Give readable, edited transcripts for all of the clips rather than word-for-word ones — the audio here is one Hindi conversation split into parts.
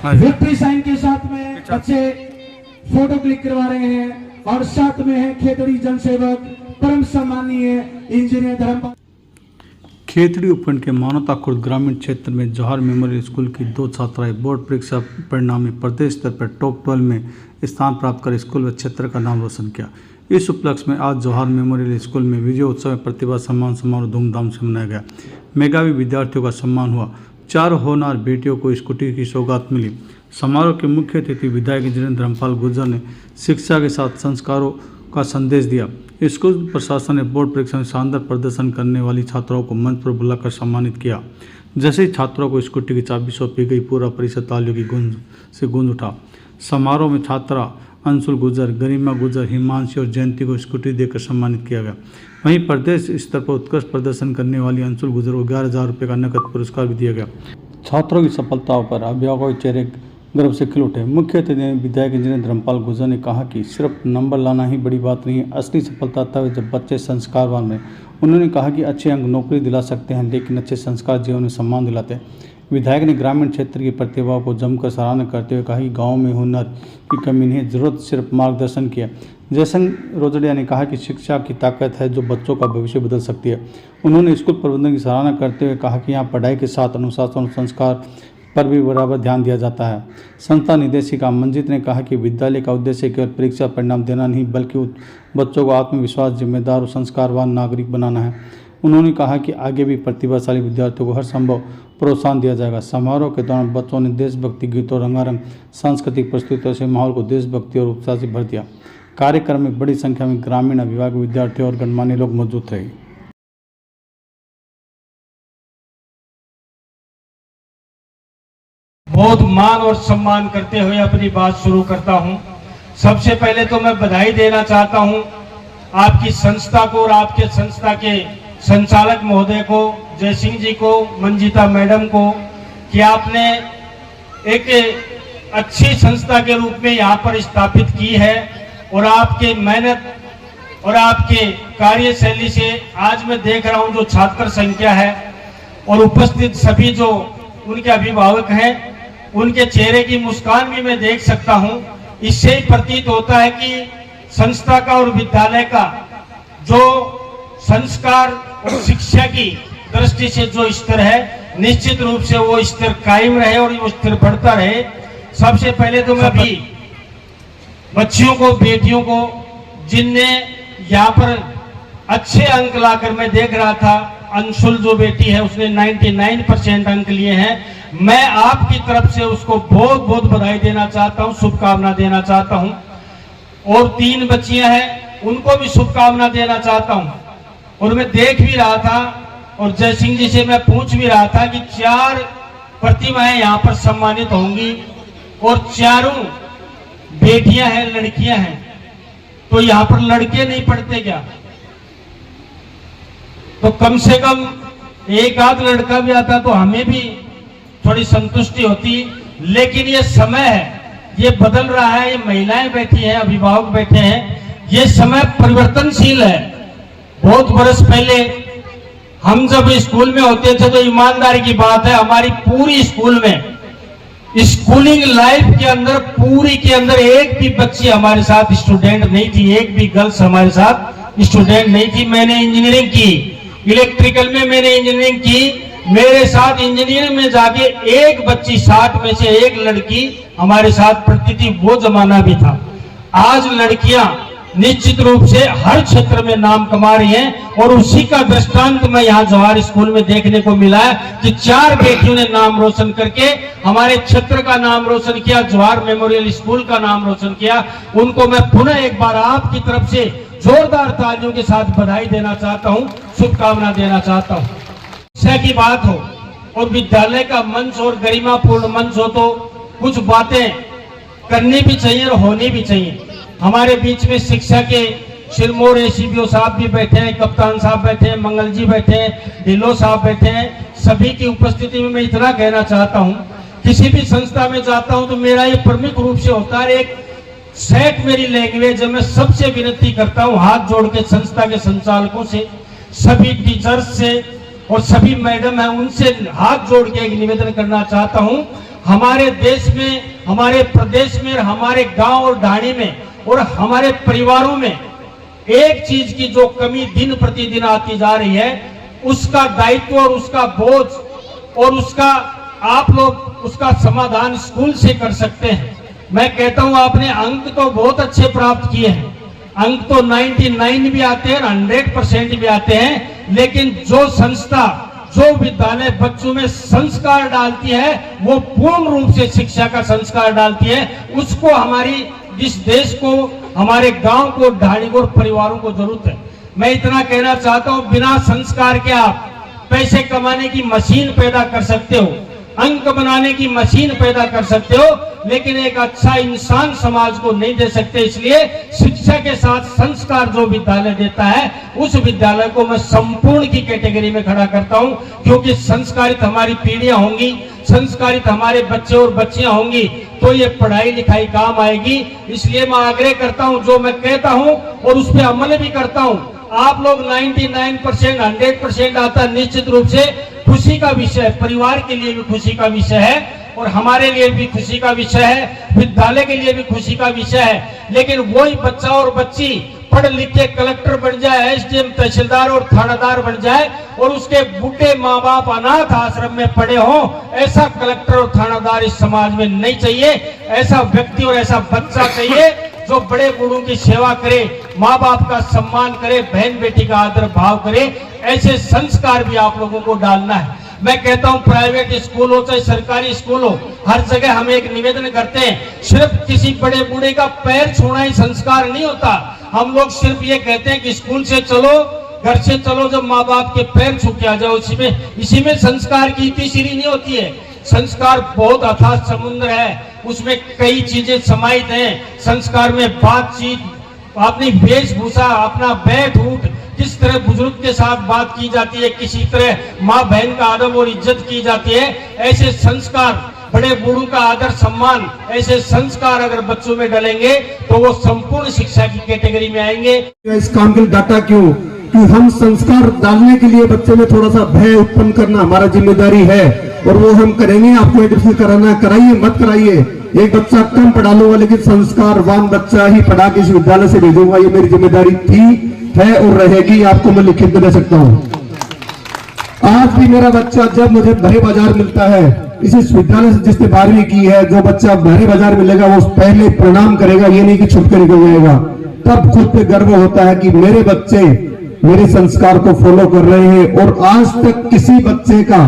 विक्ट्री साइन के साथ में बच्चे फोटो क्लिक करवा रहे हैं और साथ में है खेतड़ी जनसेवक परम सम्मानीय इंजीनियर धर्मपाल। खेतड़ी उपखंड के मानवता खुर्द ग्रामीण क्षेत्र में जौहर मेमोरियल स्कूल की 2 छात्राएं बोर्ड परीक्षा परिणाम में प्रदेश स्तर पर टॉप 12 में स्थान प्राप्त कर स्कूल व क्षेत्र का नाम रोशन किया। इस उपलक्ष्य में आज जौहर मेमोरियल स्कूल में विजय उत्सव में प्रतिभा सम्मान समारोह धूमधाम से मनाया गया। मेधावी विद्यार्थियों का सम्मान हुआ। 4 होनहार बेटियों को स्कूटी की सौगात मिली। समारोह के मुख्य अतिथि विधायक इंजीनियर धर्मपाल गुर्जर ने शिक्षा के साथ संस्कारों का संदेश दिया। स्कूल प्रशासन ने बोर्ड परीक्षा में शानदार प्रदर्शन करने वाली छात्राओं को मंच पर बुलाकर सम्मानित किया। जैसे ही छात्रों को स्कूटी की चाबी सौंपी गई, पूरा परिसर तालियों की गूंज से गूंज उठा। समारोह में छात्रा अंशुल गुर्जर, गरिमा गुर्जर, हिमांशी और जयंती को स्कूटी देकर सम्मानित किया गया। वहीं प्रदेश स्तर पर उत्कृष्ट प्रदर्शन करने वाली अंशुल गुर्जर को 11,000 रुपये का नकद पुरस्कार भी दिया गया। छात्रों की सफलताओं पर अभिभावकों के चेहरे गर्व से खिल उठे। मुख्य अतिथि विधायक इंजीनियर धर्मपाल गुर्जर ने कहा कि सिर्फ नंबर लाना ही बड़ी बात नहीं है, असली सफलता तब है जब बच्चे संस्कारवान हैं। उन्होंने कहा कि अच्छे अंक नौकरी दिला सकते हैं, लेकिन अच्छे संस्कार जीवन में सम्मान दिलाते हैं। विधायक ने ग्रामीण क्षेत्र की प्रतिभाओं को जमकर सराहना करते हुए कहा कि गाँव में हुनर की कमी नहीं, जरूरत सिर्फ मार्गदर्शन की है। जयसिंह रोजड़िया ने कहा कि शिक्षा की ताकत है जो बच्चों का भविष्य बदल सकती है। उन्होंने स्कूल प्रबंधन की सराहना करते हुए कहा कि यहाँ पढ़ाई के साथ अनुशासन और संस्कार पर भी बराबर ध्यान दिया जाता है। संस्था निदेशिका मंजित ने कहा कि विद्यालय का उद्देश्य केवल परीक्षा परिणाम देना नहीं, बल्कि बच्चों को आत्मविश्वास, जिम्मेदार और संस्कारवान नागरिक बनाना है। उन्होंने कहा कि आगे भी प्रतिभाशाली विद्यार्थियों को हर संभव प्रोत्साहन दिया जाएगा। समारोह के दौरान बच्चों ने देशभक्ति गीतों, रंगारंग सांस्कृतिक प्रस्तुतियों से माहौल को देशभक्ति और उत्साह से भर दिया। कार्यक्रम में बड़ी संख्या में ग्रामीण, अभिभावक, विद्यार्थी और गणमान्य लोग मौजूद रहे। बहुत मान और सम्मान करते हुए अपनी बात शुरू करता हूं। सबसे पहले तो मैं बधाई देना चाहता हूं आपकी संस्था को और आपके संस्था के संचालक महोदय को, जयसिंह जी को, मंजिता मैडम को, कि आपने एक अच्छी संस्था के रूप में यहाँ पर स्थापित की है और आपके मेहनत और आपके कार्यशैली से आज मैं देख रहा हूँ जो छात्र संख्या है और उपस्थित सभी जो उनके अभिभावक हैं, उनके चेहरे की मुस्कान भी मैं देख सकता हूं। इससे ही प्रतीत होता है कि संस्था का और विद्यालय का जो संस्कार और शिक्षा की दृष्टि से जो स्तर है, निश्चित रूप से वो स्तर कायम रहे और वो स्तर बढ़ता रहे। सबसे पहले तो मैं भी बच्चियों को, बेटियों को, जिनने यहाँ पर अच्छे अंक लाकर, मैं देख रहा था अंशुल जो बेटी है उसने 99% अंक लिए हैं। मैं आपकी तरफ से उसको बहुत बहुत बधाई देना चाहता हूं, शुभकामना देना चाहता हूं। और 3 बच्चियां हैं, उनको भी शुभकामना देना चाहता हूं। और मैं देख भी रहा था और जयसिंह जी से मैं पूछ भी रहा था कि 4 प्रतिमाएं यहाँ पर सम्मानित होंगी और चारों बेटियां हैं, लड़कियां हैं। तो यहाँ पर लड़के नहीं पढ़ते क्या? तो कम से कम एक आध लड़का भी आता तो हमें भी थोड़ी संतुष्टि होती। लेकिन ये समय है, ये बदल रहा है, ये महिलाएं बैठी हैं, अभिभावक बैठे हैं, ये समय परिवर्तनशील है। बहुत बरस पहले हम जब स्कूल में होते थे तो ईमानदारी की बात है, हमारी पूरी स्कूल में, स्कूलिंग लाइफ के अंदर, पूरी के अंदर एक भी बच्ची हमारे साथ स्टूडेंट नहीं थी, एक भी गर्ल्स हमारे साथ स्टूडेंट नहीं थी। मैंने इंजीनियरिंग की, इलेक्ट्रिकल में मैंने इंजीनियरिंग की। मेरे साथ इंजीनियरिंग में जाके एक बच्ची, 60 में से एक लड़की हमारे साथ पढ़ती थी, वो जमाना भी था। आज लड़कियां निश्चित रूप से हर क्षेत्र में नाम कमा रही हैं और उसी का दृष्टांत मैं यहाँ जवाहर स्कूल में देखने को मिला है कि 4 बेटियों ने नाम रोशन करके हमारे क्षेत्र का नाम रोशन किया, जवाहर मेमोरियल स्कूल का नाम रोशन किया। उनको मैं पुनः एक बार आपकी तरफ से जोरदार तालियों के साथ बधाई देना चाहता हूं, शुभकामना देना चाहता हूं। शिक्षा की बात हो और विद्यालय का मंच और गरिमापूर्ण मंच हो तो कुछ बातें करनी भी चाहिए और होनी भी चाहिए। हमारे बीच में शिक्षा के सिरमौर एसीपीओ साहब भी बैठे हैं, कप्तान साहब बैठे हैं, मंगल जी बैठे हैं, ढिल्लो साहब बैठे हैं। सभी की उपस्थिति में मैं इतना कहना चाहता हूं, किसी भी संस्था में जाता हूं तो मेरा ये प्रमुख रूप से होता है, एक सेट मेरी लैंग्वेज है। मैं सबसे विनती करता हूं, हाथ जोड़ के संस्था के संचालकों से, सभी टीचर्स से और सभी मैडम हैं, उनसे हाथ जोड़ के एक निवेदन करना चाहता हूं, हमारे देश में, हमारे प्रदेश में, हमारे गांव और ढाणी में और हमारे परिवारों में एक चीज की जो कमी दिन प्रतिदिन आती जा रही है, उसका दायित्व और उसका बोझ और उसका आप लोग उसका समाधान स्कूल से कर सकते हैं। मैं कहता हूं आपने अंक तो बहुत अच्छे प्राप्त किए हैं, अंक तो 99 भी आते हैं, 100% भी आते हैं, लेकिन जो संस्था, जो विद्यालय बच्चों में संस्कार डालती है, वो पूर्ण रूप से शिक्षा का संस्कार डालती है, उसको हमारी इस देश को, हमारे गांव को, ढाणी को और परिवारों को जरूरत है। मैं इतना कहना चाहता हूं, बिना संस्कार के आप पैसे कमाने की मशीन पैदा कर सकते हो, अंक बनाने की मशीन पैदा कर सकते हो, लेकिन एक अच्छा इंसान समाज को नहीं दे सकते। इसलिए शिक्षा के साथ संस्कार जो विद्यालय देता है, उस विद्यालय को मैं संपूर्ण की कैटेगरी में खड़ा करता हूं, क्योंकि संस्कारित हमारी पीढ़ियां होंगी, संस्कारित हमारे बच्चे और बच्चियां होंगी, तो ये पढ़ाई लिखाई काम आएगी। इसलिए मैं आग्रह करता हूं, जो मैं कहता हूं और उस पर अमल भी करता हूं, आप लोग 99%, 100% आता, निश्चित रूप से खुशी का विषय है, परिवार के लिए भी खुशी का विषय है और हमारे लिए भी खुशी का विषय है, विद्यालय के लिए भी खुशी का विषय है। लेकिन वही बच्चा और बच्ची पढ़ लिख के कलेक्टर बन जाए, एसडीएम, तहसीलदार और थानादार बन जाए और उसके बूढ़े माँ बाप अनाथ आश्रम में पड़े हों, ऐसा कलेक्टर और थानादार इस समाज में नहीं चाहिए। ऐसा व्यक्ति और ऐसा बच्चा चाहिए जो बड़े बूढ़ों की सेवा करे, माँ बाप का सम्मान करे, बहन बेटी का आदर भाव करे। ऐसे संस्कार भी आप लोगों को डालना है। मैं कहता हूं, प्राइवेट स्कूल हो चाहे सरकारी स्कूल हो, हर जगह हम एक निवेदन करते हैं, सिर्फ किसी बड़े बूढ़े का पैर छूना ही संस्कार नहीं होता। हम लोग सिर्फ ये कहते हैं कि स्कूल से चलो, घर से चलो, जब माँ बाप के पैर छू के आ जाओ, इसी में संस्कार की इतनी सीढ़ी नहीं होती है। संस्कार बहुत अथाह समुद्र है, उसमें कई चीजें समाहित हैं। संस्कार में बातचीत, अपनी वेशभूषा, अपना बैठ उठ, किस तरह बुजुर्ग के साथ बात की जाती है, किसी तरह माँ बहन का आदब और इज्जत की जाती है, ऐसे संस्कार, बड़े बूढ़ों का आदर सम्मान, ऐसे संस्कार अगर बच्चों में डलेंगे तो वो संपूर्ण शिक्षा की कैटेगरी में आएंगे। इस काम के लिए डाटा क्यों कि हम संस्कार डालने के लिए बच्चे में थोड़ा सा भय उत्पन्न करना हमारा जिम्मेदारी है और वो हम करेंगे। आपको एक कराना, कराइए मत कराइए, एक बच्चा कम पढ़ा लूंगा लेकिन संस्कारवान बच्चा ही पढ़ा के इस विद्यालय से भेजूंगा, ये मेरी जिम्मेदारी थी, है और रहेगी। आपको मैं लिखित में दे सकता हूँ। आज भी मेरा बच्चा जब मुझे भरे बाजार मिलता है, इस विद्यालय से जिसने 12वीं की है, जो बच्चा भरे बाजार मिलेगा वो पहले प्रणाम करेगा, ये नहीं कि छुप कर निकल जाएगा। तब खुद पे गर्व होता है कि मेरे बच्चे मेरे संस्कार को फॉलो कर रहे हैं। और आज तक किसी बच्चे का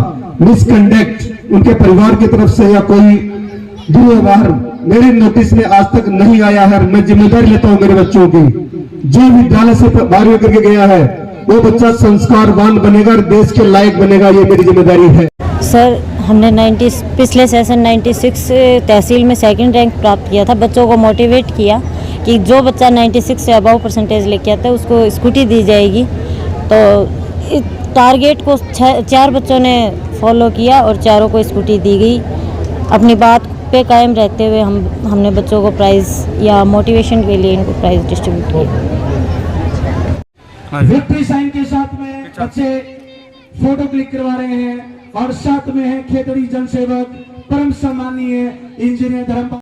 मिसकंडक्ट उनके परिवार की तरफ से या कोई दुर्व्यवहार मेरे नोटिस में आज तक नहीं आया है। मैं जिम्मेदारी लेता हूं मेरे बच्चों की। जो विद्यालय से 12वीं करके गया है वो बच्चा संस्कारवान बनेगा और देश के लायक बनेगा, ये मेरी जिम्मेदारी है। सर, हमने पिछले सेशन 96 तहसील में सेकंड रैंक प्राप्त किया था। बच्चों को मोटिवेट किया कि जो बच्चा 96 से अबव परसेंटेज लेके आता है उसको स्कूटी दी जाएगी। तो इस टारगेट को 4 बच्चों ने फॉलो किया और चारों को स्कूटी दी गई। अपनी बात पे कायम रहते हुए हमने बच्चों को प्राइज़ या मोटिवेशन के लिए इनको प्राइज़ डिस्ट्रीब्यूट किया। विक्ट्री साइन के साथ में बच्चे फोटो क्लिक करवा रहे हैं और साथ में है खेतड़ी जनसेवक परम सम्मानीय इंजीनियर धर्म